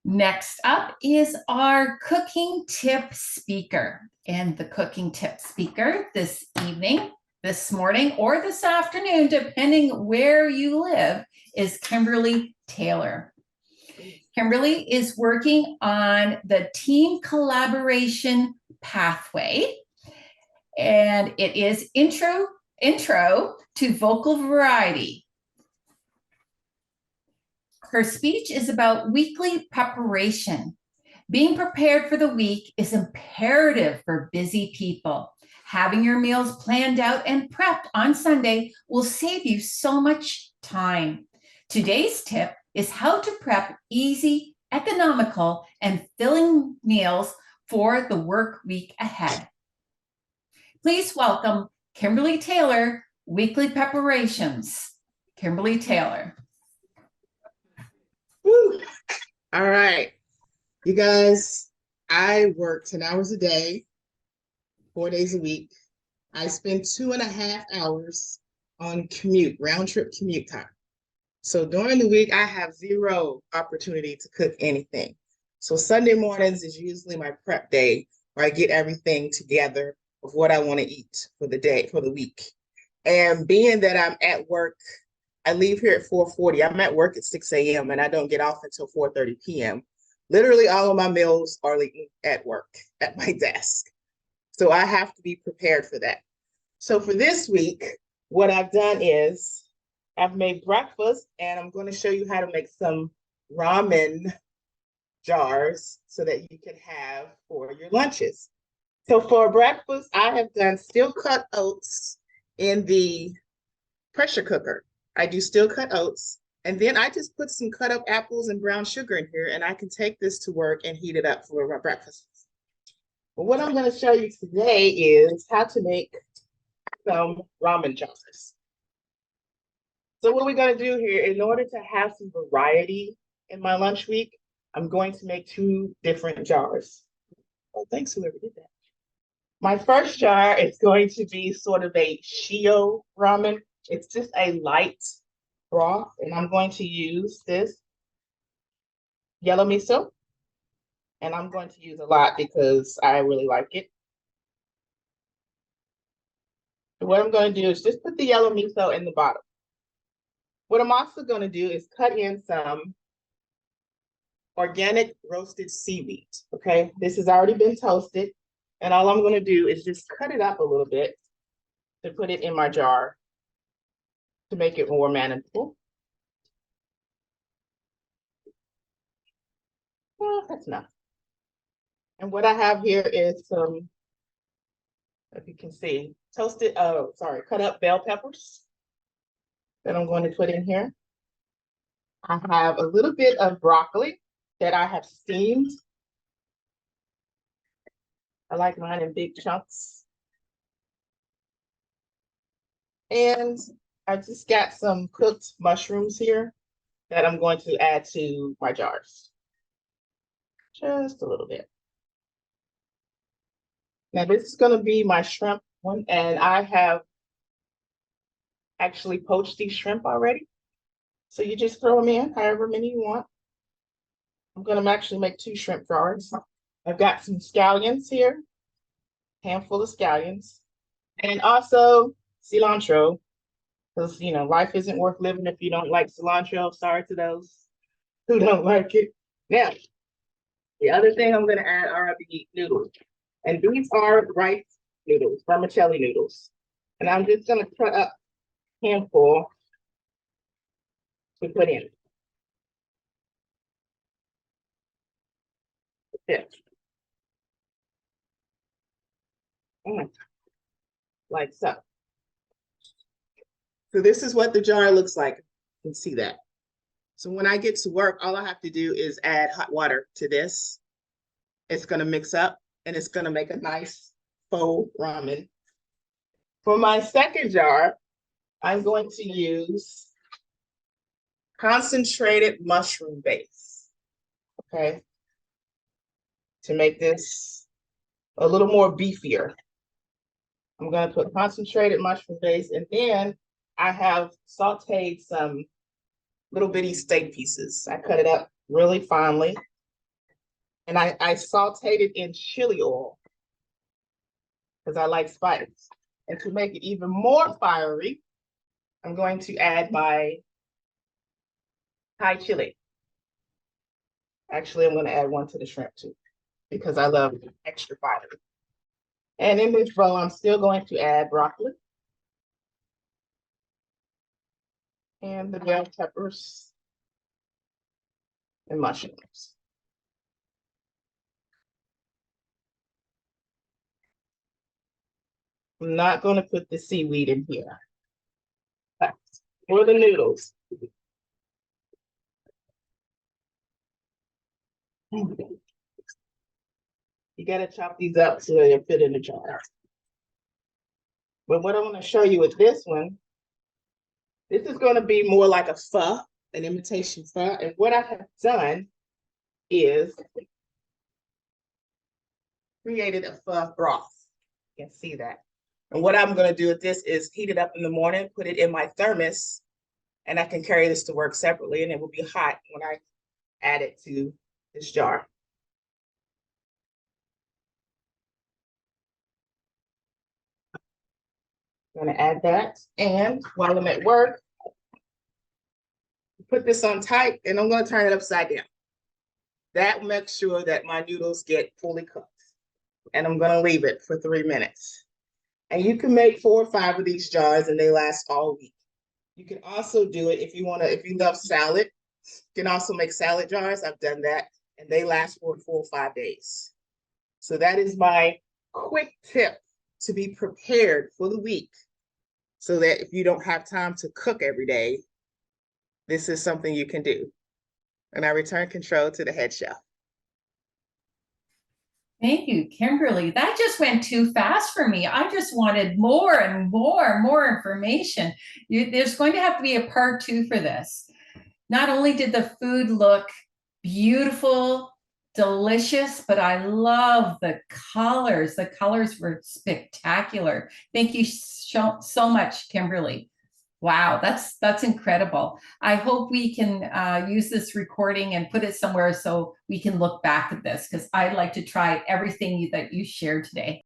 Next up is our cooking tip speaker. And the cooking tip speaker this evening, this morning, or this afternoon, depending where you live, is Kimberlee Taylor. Kimberlee is working on the team collaboration pathway, and it is intro to vocal variety. Her speech is about weekly preparation. Being prepared for the week is imperative for busy people. Having your meals planned out and prepped on Sunday will save you so much time. Today's tip is how to prep easy, economical, and filling meals for the work week ahead. Please welcome Kimberlee Taylor, Weekly Preparations. Kimberlee Taylor. Woo. All right, you guys, I work 10 hours a day, 4 days a week. I spend 2.5 hours on round trip commute time. So during the week, I have zero opportunity to cook anything. So Sunday mornings is usually my prep day where I get everything together of what I want to eat for the day, for the week. And being that I'm at work, I leave here at 4:40. I'm at work at 6 a.m. and I don't get off until 4:30 p.m. Literally all of my meals are at work, at my desk. So I have to be prepared for that. So for this week, what I've done is I've made breakfast, and I'm going to show you how to make some ramen jars so that you can have for your lunches. So for breakfast, I have done steel cut oats in the pressure cooker. I do steel cut oats, and then I just put some cut up apples and brown sugar in here, and I can take this to work and heat it up for my breakfast. But what I'm going to show you today is how to make some ramen jars. So what we're going to do here, in order to have some variety in my lunch week, I'm going to make 2 different jars. Oh, thanks whoever did that. My first jar is going to be sort of a shio ramen. It's just a light broth, and I'm going to use this yellow miso, and I'm going to use a lot because I really like it. So what I'm going to do is just put the yellow miso in the bottom. What I'm also going to do is cut in some organic roasted seaweed, okay? This has already been toasted, and all I'm going to do is just cut it up a little bit to put it in my jar to make it more manageable. Well, that's enough. And what I have here is some, if you can see, cut up bell peppers that I'm going to put in here. I have a little bit of broccoli that I have steamed. I like mine in big chunks. And I just got some cooked mushrooms here that I'm going to add to my jars. Just a little bit. Now this is going to be my shrimp one, and I have actually poached these shrimp already. So you just throw them in however many you want. I'm going to actually make 2 shrimp jars. I've got some scallions here, handful of scallions, and also cilantro. Because, you know, life isn't worth living if you don't like cilantro. Sorry to those who don't like it. Now, the other thing I'm going to add are the noodles. And these are rice noodles, vermicelli noodles. And I'm just going to cut up a handful to put in. This. Like so. So this is what the jar looks like. You can see that. So when I get to work, all I have to do is add hot water to this. It's going to mix up, and it's going to make a nice faux ramen. For my second jar, I'm going to use concentrated mushroom base, okay, to make this a little more beefier. I'm going to put concentrated mushroom base, and then I have sauteed some little bitty steak pieces. I cut it up really finely, And I sauteed it in chili oil because I like spice. And to make it even more fiery, I'm going to add my Thai chili. Actually, I'm going to add one to the shrimp too, because I love extra fiery. And in this bowl, I'm still going to add broccoli and the bell peppers and mushrooms. I'm not going to put the seaweed in here. For the noodles. You got to chop these up so they fit in the jar. But what I want to show you with this one, this is going to be more like a pho, an imitation pho. And what I have done is created a pho broth. You can see that. And what I'm going to do with this is heat it up in the morning, put it in my thermos, and I can carry this to work separately, and it will be hot when I add it to this jar. I'm going to add that, and while I'm at work, put this on tight, and I'm going to turn it upside down. That makes sure that my noodles get fully cooked. And I'm going to leave it for 3 minutes. And you can make 4 or 5 of these jars, and they last all week. You can also do it if you want to, if you love salad, you can also make salad jars. I've done that, and they last for 4 or 5 days. So that is my quick tip to be prepared for the week, so that if you don't have time to cook every day, this is something you can do. And I return control to the head chef. Thank you, Kimberlee. That just went too fast for me. I just wanted more and more information. There's going to have to be a part 2 for this. Not only did the food look beautiful, delicious, but I love the colors. The colors were spectacular. Thank you so much, Kimberlee. Wow, that's incredible. I hope we can use this recording and put it somewhere so we can look back at this, because I'd like to try everything that you shared today.